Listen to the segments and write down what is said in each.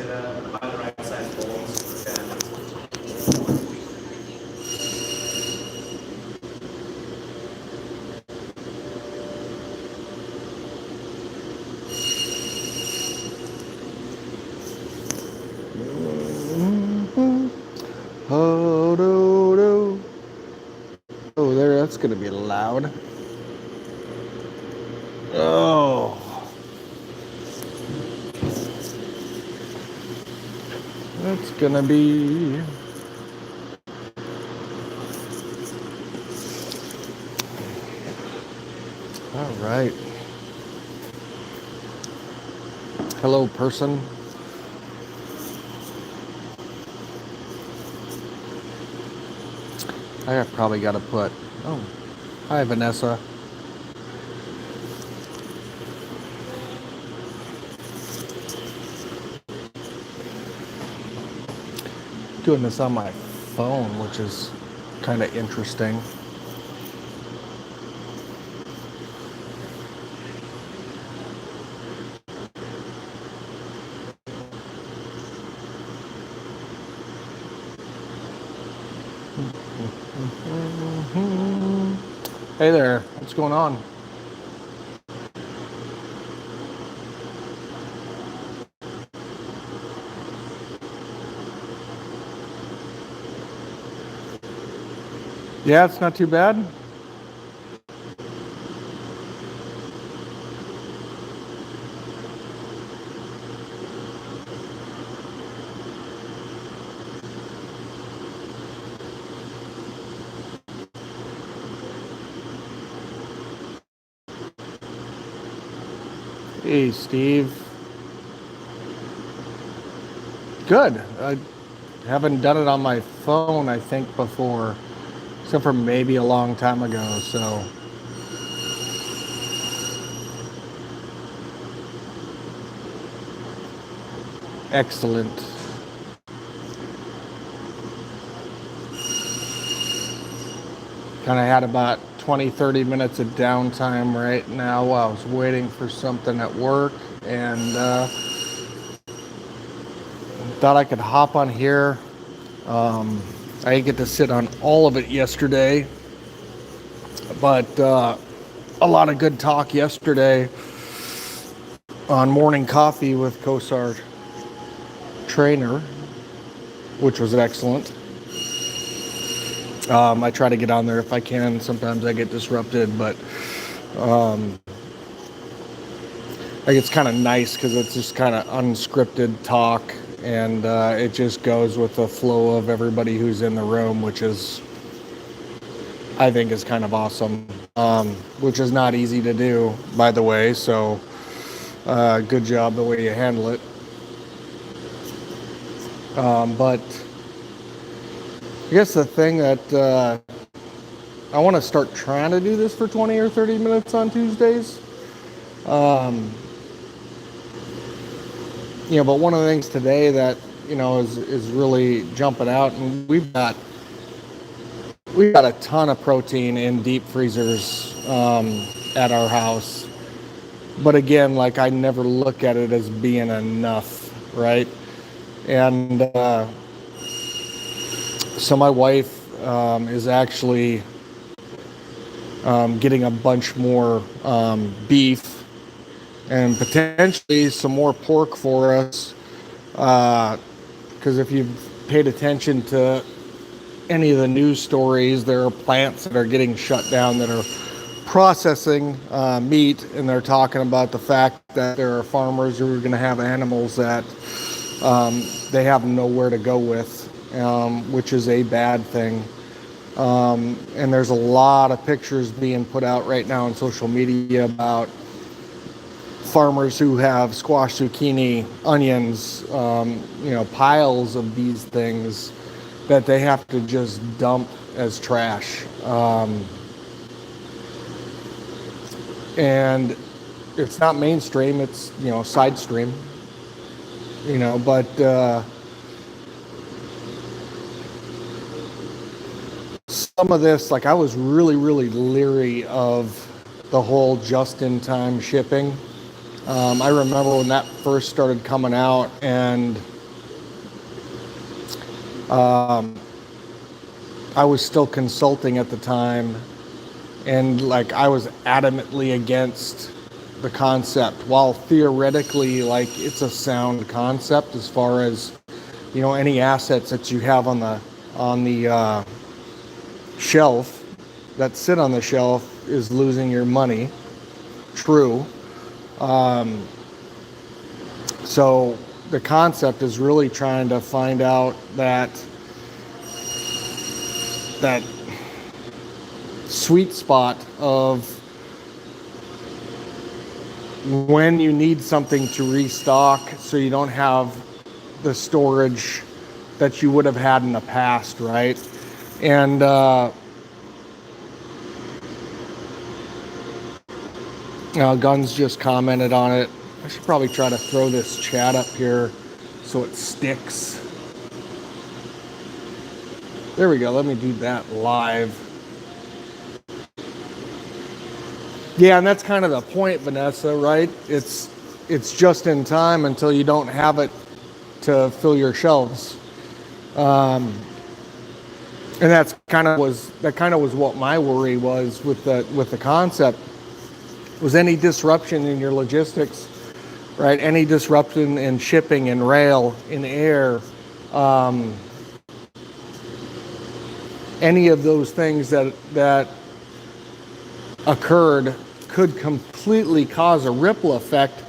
buy the right size bulbs for cabinets. Oh, do, do. Oh, there, that's gonna be loud. Oh, that's gonna be. All right. Hello, person. I probably got to put. Oh, hi, Vanessa. Doing this on my phone, which is kind of interesting. Hey there, what's going on? Yeah, it's not too bad. Hey, Steve. Good. I haven't done it on my phone, I think, before, except for maybe a long time ago, so. Excellent. Kind of had about 20, 30 minutes of downtime right now while I was waiting for something at work, and thought I could hop on here. I didn't get to sit on all of it yesterday, but a lot of good talk yesterday on Morning Coffee with Kosar Trainer, which was excellent. I try to get on there if I can. Sometimes I get disrupted, but I think it's kind of nice because it's just kind of unscripted talk, and it just goes with the flow of everybody who's in the room, which is, I think, is kind of awesome, which is not easy to do, by the way, so good job the way you handle it. But I guess the thing that I want to start trying to do this for 20 or 30 minutes on Tuesdays. But one of the things today that, is really jumping out, and we've got a ton of protein in deep freezers at our house. But again, like, I never look at it as being enough, right? And so my wife is actually getting a bunch more beef and potentially some more pork for us. Because if you've paid attention to any of the news stories, there are plants that are getting shut down that are processing meat, and they're talking about the fact that there are farmers who are going to have animals that they have nowhere to go with, which is a bad thing. And there's a lot of pictures being put out right now on social media about farmers who have squash, zucchini, onions, piles of these things that they have to just dump as trash. And it's not mainstream, it's, side stream, but some of this, like, I was really, really leery of the whole just-in-time shipping I remember when that first started coming out, and I was still consulting at the time, and like I was adamantly against the concept, while theoretically like it's a sound concept as far as, you know, any assets that you have on the shelf that sit on the shelf is losing your money. True. So the concept is really trying to find out that sweet spot of when you need something to restock, so you don't have the storage that you would have had in the past, right? And Guns just commented on it. I should probably try to throw this chat up here so it sticks. There we go. Let me do that live. Yeah, and that's kind of the point, Vanessa, right? It's just in time until you don't have it to fill your shelves. And that kind of was what my worry was with the concept, was any disruption in your logistics, right? Any disruption in shipping, in rail, in air, any of those things that occurred could completely cause a ripple effect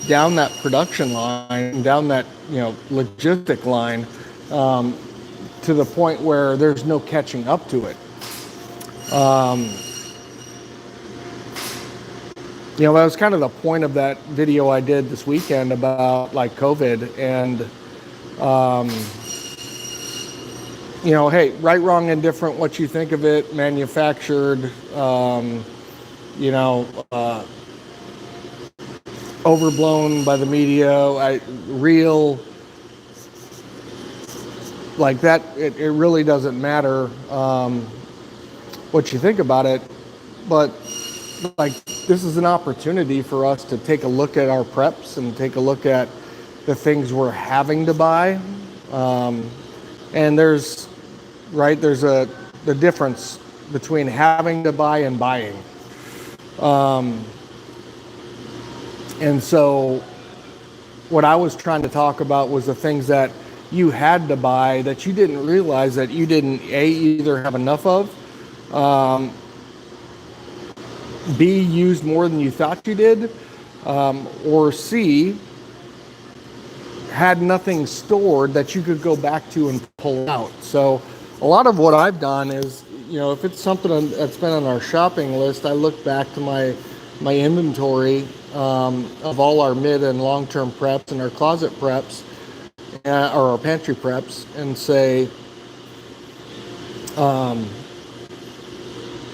down that production line, down that, you know, logistic line, to the point where there's no catching up to it. You know, that was kind of the point of that video I did this weekend about like COVID and, you know, hey, right, wrong, indifferent, what you think of it, manufactured, you know, overblown by the media, real, like that, it really doesn't matter what you think about it, but like this is an opportunity for us to take a look at our preps and take a look at the things we're having to buy, and there's the difference between having to buy and buying, and so what I was trying to talk about was the things that you had to buy that you didn't realize that you didn't either have enough of, B, used more than you thought you did, or C, had nothing stored that you could go back to and pull out. So a lot of what I've done is, you know, if it's something that's been on our shopping list, I look back to my inventory of all our mid and long-term preps and our closet preps, or our pantry preps, and say,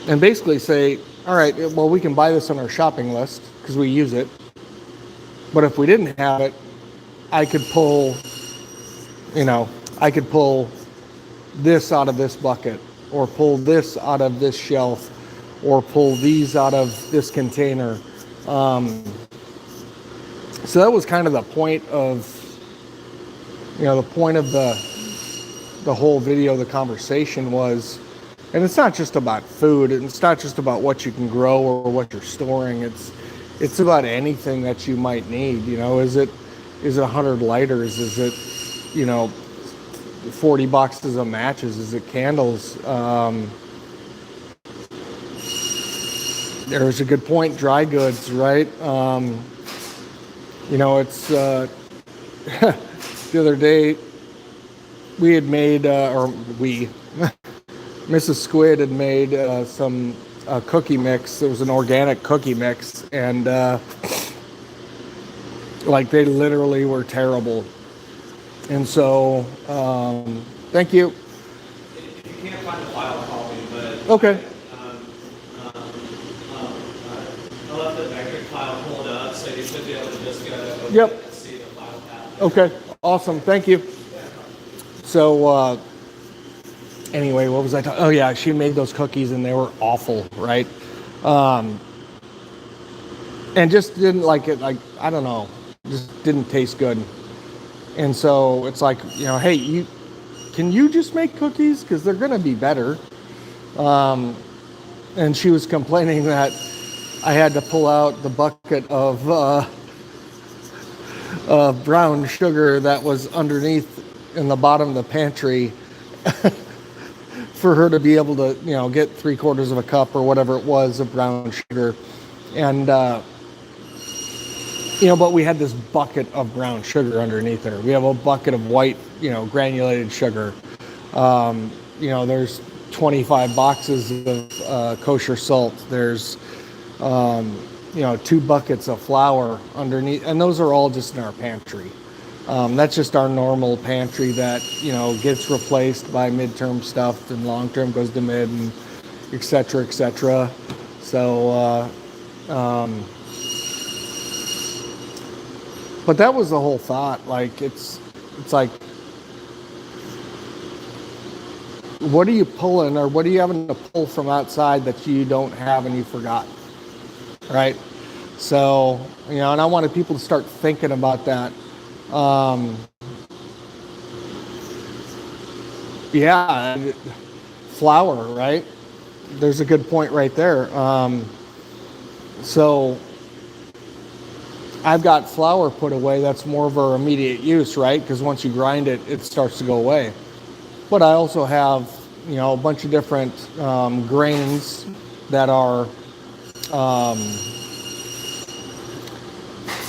and basically say, all right, well, we can buy this on our shopping list because we use it. But if we didn't have it, I could pull this out of this bucket, or pull this out of this shelf, or pull these out of this container. So that was kind of the point of, you know, the point of the whole video, the conversation was, and it's not just about food, and it's not just about what you can grow or what you're storing. It's about anything that you might need. You know, is it 100 lighters? Is it, you know, 40 boxes of matches? Is it candles? There's a good point. Dry goods, right? You know, it's the other day we had made, Mrs. Squid had made some cookie mix. It was an organic cookie mix, and like they literally were terrible. And so, thank you. If you can't find the file, call me. But okay. I left the vector file pulled up, so you should be able to just go open Yep. it and see the file path. Okay. Awesome. Thank you. So. Anyway, what was I talking? Oh yeah, she made those cookies and they were awful, right? and just didn't like it. Like, I don't know, just didn't taste good. And so it's like, hey, can you just make cookies? Because they're going to be better. And she was complaining that I had to pull out the bucket of brown sugar that was underneath in the bottom of the pantry for her to be able to, get 3/4 of a cup or whatever it was of brown sugar. And, but we had this bucket of brown sugar underneath her. We have a bucket of white, granulated sugar. There's 25 boxes of kosher salt. There's, 2 buckets of flour underneath, and those are all just in our pantry. That's just our normal pantry that, gets replaced by midterm stuff, and long-term goes to mid, and et cetera, et cetera. So, but that was the whole thought. Like, it's like, what are you pulling, or what are you having to pull from outside that you don't have and you forgot, right? So, and I wanted people to start thinking about that. Flour, right? There's a good point right there. So I've got flour put away that's more of our immediate use, right? Because once you grind it, it starts to go away. But I also have, a bunch of different grains that are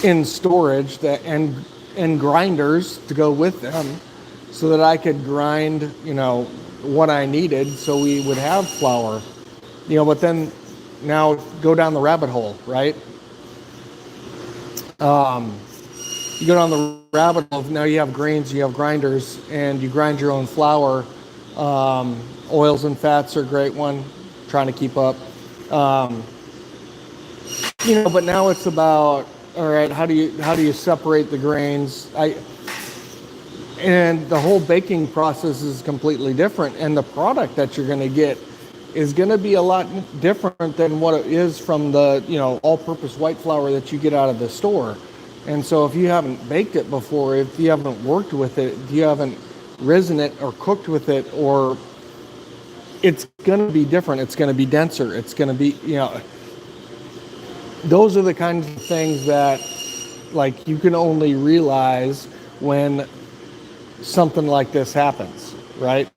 in storage and grinders to go with them, so that I could grind, what I needed, so we would have flour. But then now go down the rabbit hole, right? You go down the rabbit hole, now you have grains, you have grinders, and you grind your own flour. Oils and fats are a great one, trying to keep up. But now it's about, all right, how do you separate the grains? And the whole baking process is completely different, and the product that you're going to get is going to be a lot different than what it is from the, all-purpose white flour that you get out of the store. And so if you haven't baked it before, if you haven't worked with it, if you haven't risen it or cooked with it, or it's going to be different. It's going to be denser. It's going to be, those are the kinds of things that, like, you can only realize when something like this happens, right?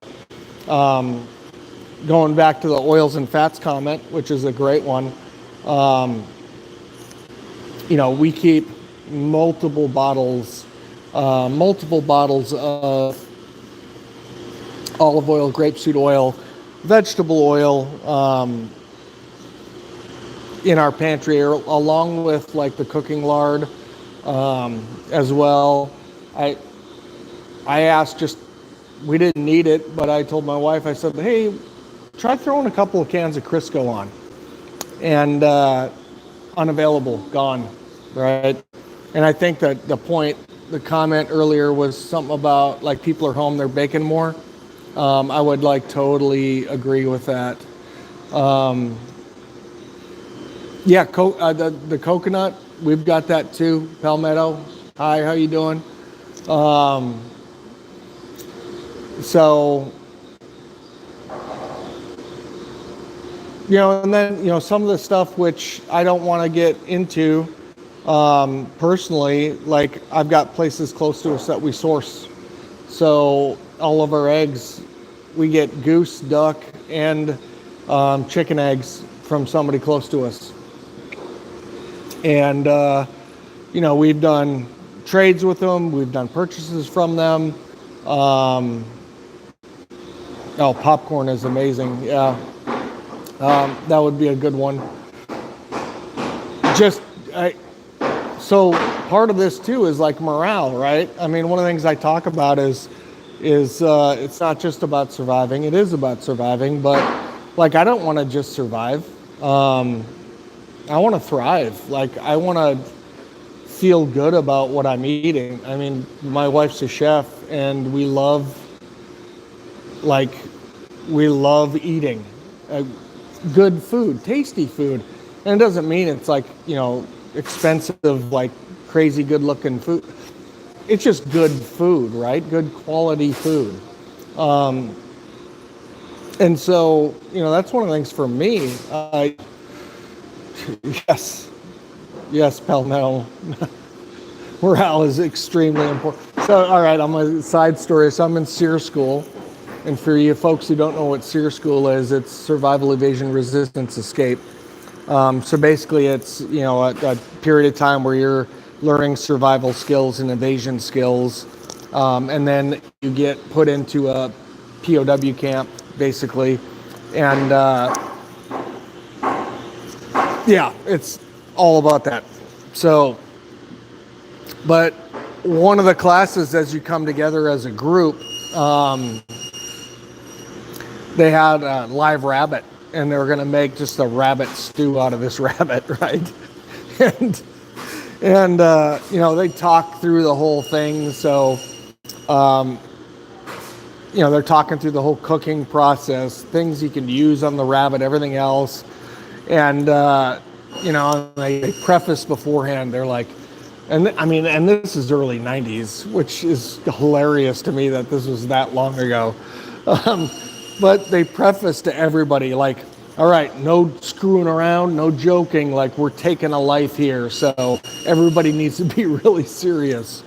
Going back to the oils and fats comment, which is a great one. We keep multiple bottles of olive oil, grapeseed oil, vegetable oil, in our pantry, along with like the cooking lard, as well. I asked, we didn't need it, but I told my wife, I said, hey, try throwing a couple of cans of Crisco on. And unavailable, gone, right? And I think that the comment earlier was something about, like, people are home, they're baking more. I would, like, totally agree with that. The coconut, we've got that too. Palmetto, hi, how you doing? So, and then, some of the stuff which I don't want to get into personally, like, I've got places close to us that we source. So all of our eggs, we get goose, duck, and chicken eggs from somebody close to us. And, we've done trades with them. We've done purchases from them. Popcorn is amazing. Yeah. That would be a good one. So part of this too is like morale, right? I mean, one of the things I talk about is it's not just about surviving. It is about surviving, but like, I don't want to just survive. I want to thrive. Like, I want to feel good about what I'm eating. I mean, my wife's a chef, and we love eating good food, tasty food. And it doesn't mean it's like, expensive, like crazy good looking food. It's just good food, right? Good quality food. And so, that's one of the things for me. Yes, yes, Palmetto. Morale is extremely important. So, all right, I'm a side story. So I'm in SEER school. And for you folks who don't know what SEER school is, it's Survival, Evasion, Resistance, Escape. So basically it's, a period of time where you're learning survival skills and evasion skills. And then you get put into a POW camp, basically. And yeah, it's all about that. So, but one of the classes, as you come together as a group, they had a live rabbit, and they were going to make just a rabbit stew out of this rabbit, right? and they talk through the whole thing. So, they're talking through the whole cooking process, things you can use on the rabbit, everything else. And, they preface beforehand, they're like, and this is early 90s, which is hilarious to me that this was that long ago. But they preface to everybody like, all right, no screwing around, no joking, like we're taking a life here. So everybody needs to be really serious.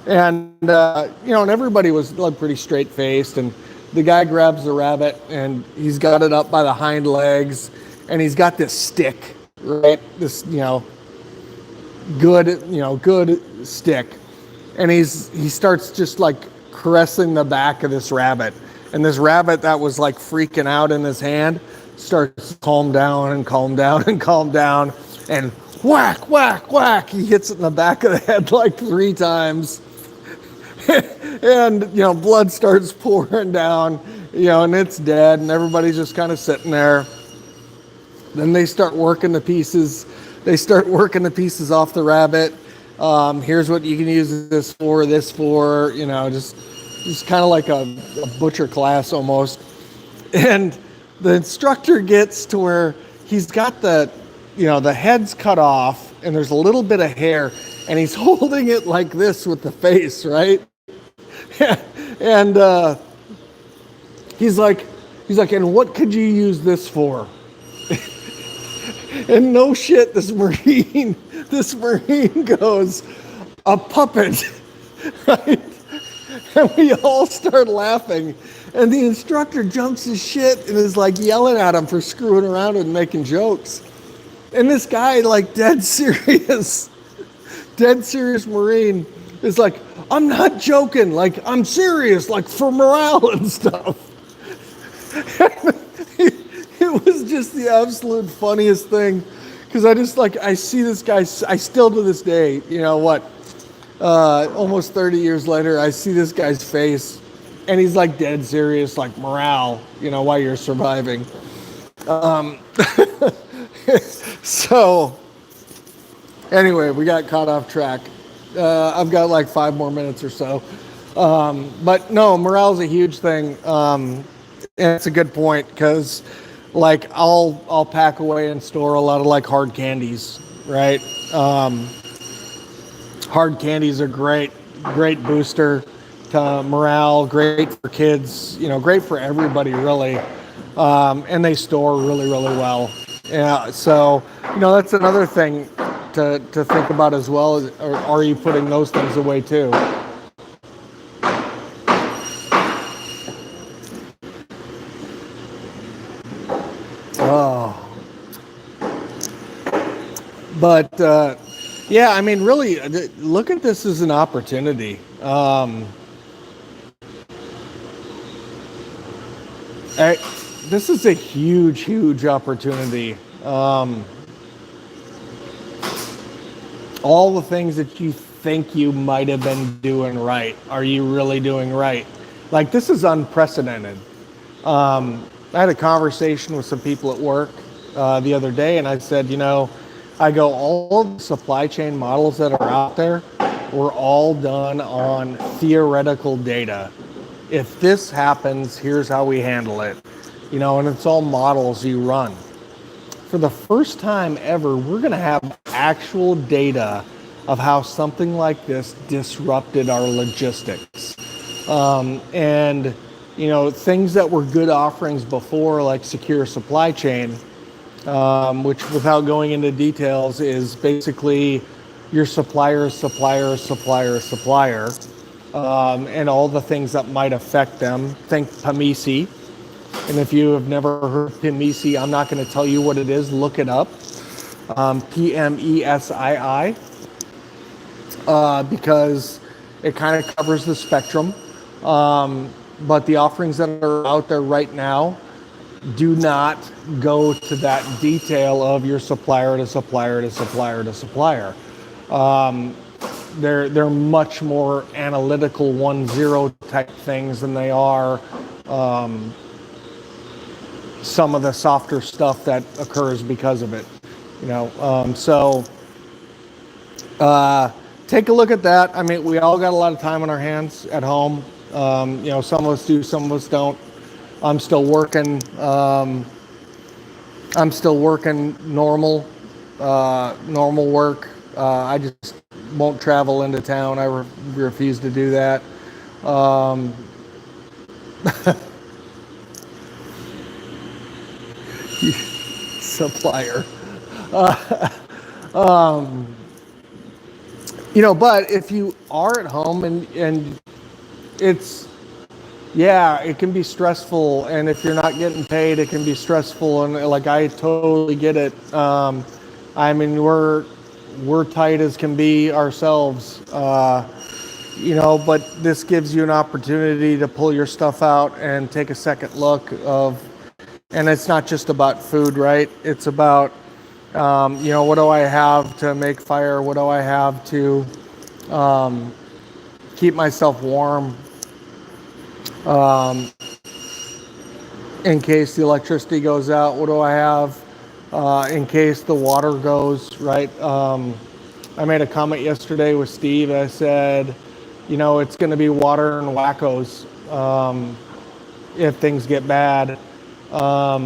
And, and everybody was like pretty straight faced, and the guy grabs the rabbit and he's got it up by the hind legs, and he's got this stick, right? This, good stick. And he starts just like caressing the back of this rabbit. And this rabbit that was like freaking out in his hand starts to calm down and calm down and calm down. And whack, whack, whack. He hits it in the back of the head like 3 times. And, blood starts pouring down, and it's dead. And everybody's just kind of sitting there. Then they start working the pieces. They start working the pieces off the rabbit. Here's what you can use this for, just kind of like a butcher class almost. And the instructor gets to where he's got the head's cut off and there's a little bit of hair, and he's holding it like this with the face, right? And he's like, and what could you use this for? And no shit, this Marine goes, a puppet, right? And we all start laughing. And the instructor jumps his shit and is like yelling at him for screwing around and making jokes. And this guy, like dead serious Marine, is like, I'm not joking, like I'm serious, like for morale and stuff. It was just the absolute funniest thing, because I see this guy, I still to this day, almost 30 years later, I see this guy's face, and he's like dead serious, like morale, while you're surviving. So, anyway, we got caught off track. I've got like 5 more minutes or so. But no, morale is a huge thing. And it's a good point, because like I'll pack away and store a lot of like hard candies, right? Hard candies are great booster to morale, great for kids, great for everybody really. And they store really, really well. Yeah, so, that's another thing to think about as well. Or are you putting those things away too? Oh. But, yeah, really, look at this as an opportunity. This is a huge, huge opportunity. All the things that you think you might have been doing right, are you really doing right? Like, this is unprecedented. I had a conversation with some people at work the other day, and I said, all the supply chain models that are out there were all done on theoretical data. If this happens, here's how we handle it. And it's all models you run. For the first time ever, we're going to have actual data of how something like this disrupted our logistics. And, you know, things that were good offerings before, like secure supply chain, which without going into details is basically your supplier's supplier, and all the things that might affect them. Think PMECI. And if you have never heard of PMECI, I'm not going to tell you what it is. Look it up. PMESII, because it kind of covers the spectrum. But the offerings that are out there right now do not go to that detail of your supplier to supplier to supplier to supplier. They're much more analytical 1-0 type things than they are some of the softer stuff that occurs because of it. You know, so take a look at that. I mean, we all got a lot of time on our hands at home. You know, some of us do, some of us don't. I'm still working. I'm still working normal work. I just won't travel into town. I refuse to do that. Supplier. You know, but if you are at home and it's, yeah, it can be stressful, and if you're not getting paid, it can be stressful, and like I totally get it. I mean, we're tight as can be ourselves, you know, but this gives you an opportunity to pull your stuff out and take a second look of, and it's not just about food, right? It's about, you know, what do I have to make fire? What do I have to keep myself warm? In case the electricity goes out, what do I have? In case the water goes, right? I made a comment yesterday with Steve. I said, you know, it's going to be water and wackos if things get bad. I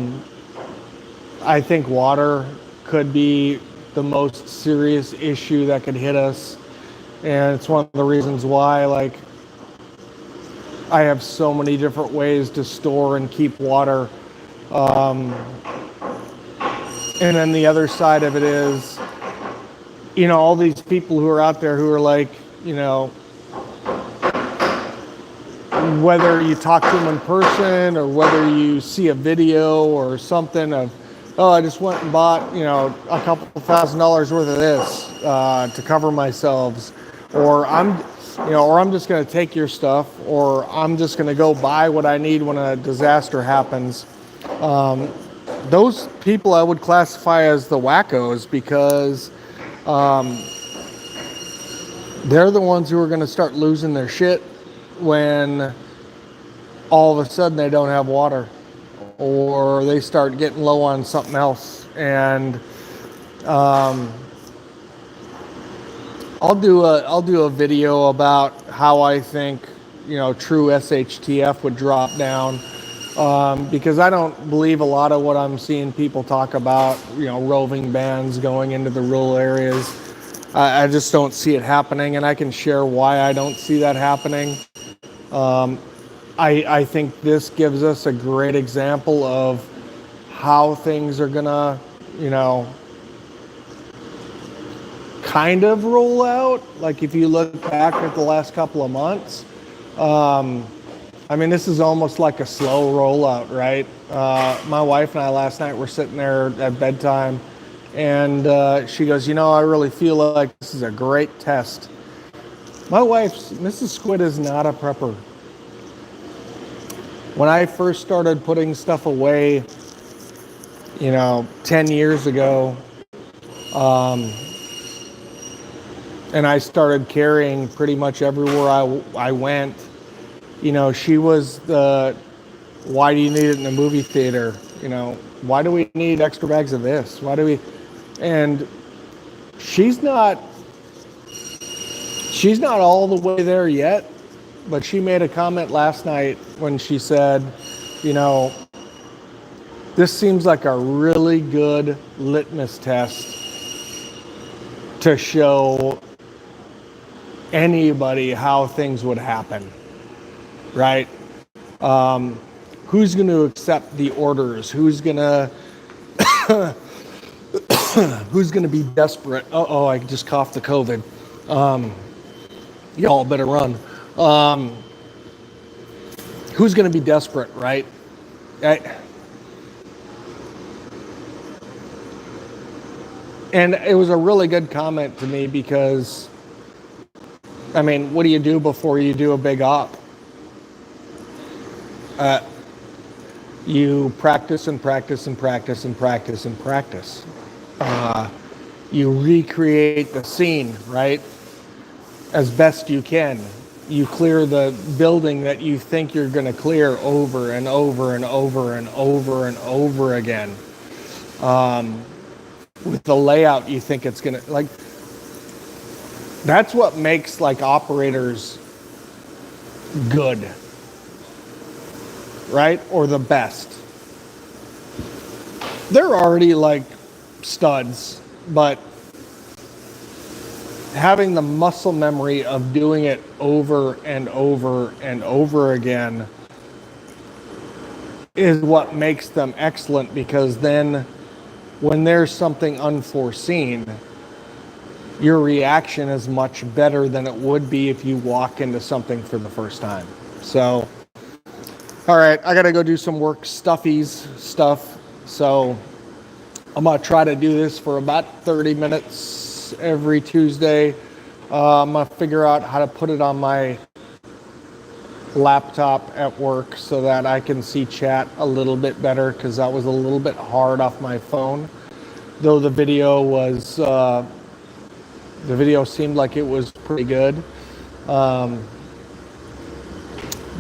think water could be the most serious issue that could hit us. And it's one of the reasons why, like, I have so many different ways to store and keep water. And then the other side of it is, you know, all these people who are out there who are like, you know, whether you talk to them in person or whether you see a video or something of, oh, I just went and bought, you know, a couple $1,000s worth of this to cover myself, or I'm just going to take your stuff, or I'm just going to go buy what I need when a disaster happens. Those people I would classify as the wackos, because they're the ones who are going to start losing their shit when all of a sudden they don't have water, or they start getting low on something else. And I'll do a video about how I think, you know, true SHTF would drop down, because I don't believe a lot of what I'm seeing people talk about, you know, roving bands going into the rural areas. I just don't see it happening, and I can share why I don't see that happening. I think this gives us a great example of how things are gonna, you know, kind of roll out. Like if you look back at the last couple of months, I mean, this is almost like a slow rollout, right? My wife and I last night were sitting there at bedtime, and she goes, you know, I really feel like this is a great test. My wife, Mrs. Squid, is not a prepper. When I first started putting stuff away, you know, 10 years ago, and I started carrying pretty much everywhere I went, you know, she was the, why do you need it in the movie theater? You know, why do we need extra bags of this? Why do we? And she's not all the way there yet, but she made a comment last night when she said, you know, this seems like a really good litmus test to show anybody how things would happen, right? Who's going to accept the orders? Who's going to be desperate? Uh-oh, I just coughed the COVID. Y'all better run. Who's going to be desperate, right? And it was a really good comment to me because, I mean, what do you do before you do a big op? You practice and practice and practice and practice and practice. You recreate the scene, right? As best you can. You clear the building that you think you're going to clear over and over and over and over and over again. With the layout you think it's going to, like, that's what makes like operators good. Right? Or the best. They're already like studs, but having the muscle memory of doing it over and over and over again is what makes them excellent, because then when there's something unforeseen, your reaction is much better than it would be if you walk into something for the first time. So, all right, I gotta go do some work stuff. So I'm gonna try to do this for about 30 minutes every Tuesday. I'm gonna figure out how to put it on my laptop at work so that I can see chat a little bit better, because that was a little bit hard off my phone. Though the video seemed like it was pretty good.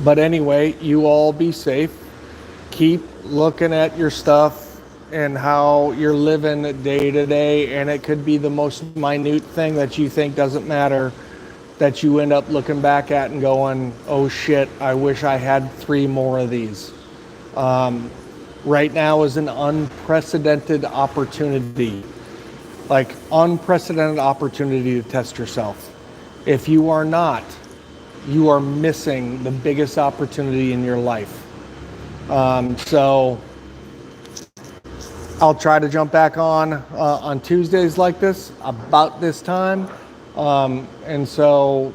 But anyway, you all be safe. Keep looking at your stuff and how you're living day to day. And it could be the most minute thing that you think doesn't matter, that you end up looking back at and going, oh shit, I wish I had 3 more of these. Right now is an unprecedented opportunity. Like, unprecedented opportunity to test yourself. If you are not, you are missing the biggest opportunity in your life. So I'll try to jump back on Tuesdays like this, about this time. And so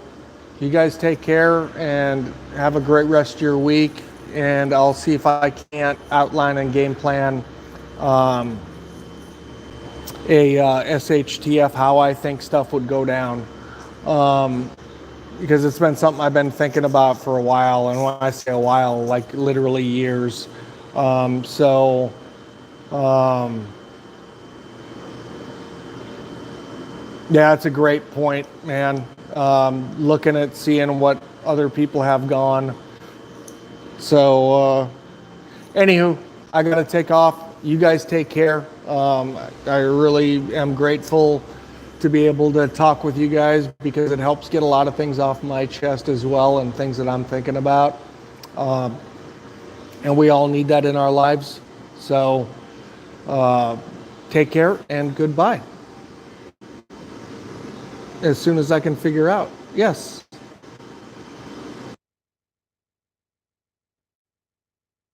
you guys take care and have a great rest of your week. And I'll see if I can't outline and game plan a SHTF, how I think stuff would go down. Because it's been something I've been thinking about for a while, and when I say a while, like literally years. Yeah, it's a great point, man. Looking at seeing what other people have gone. So, anywho, I gotta take off. You guys take care. I really am grateful to be able to talk with you guys, because it helps get a lot of things off my chest as well, and things that I'm thinking about. And we all need that in our lives. So take care and goodbye. As soon as I can figure out. Yes.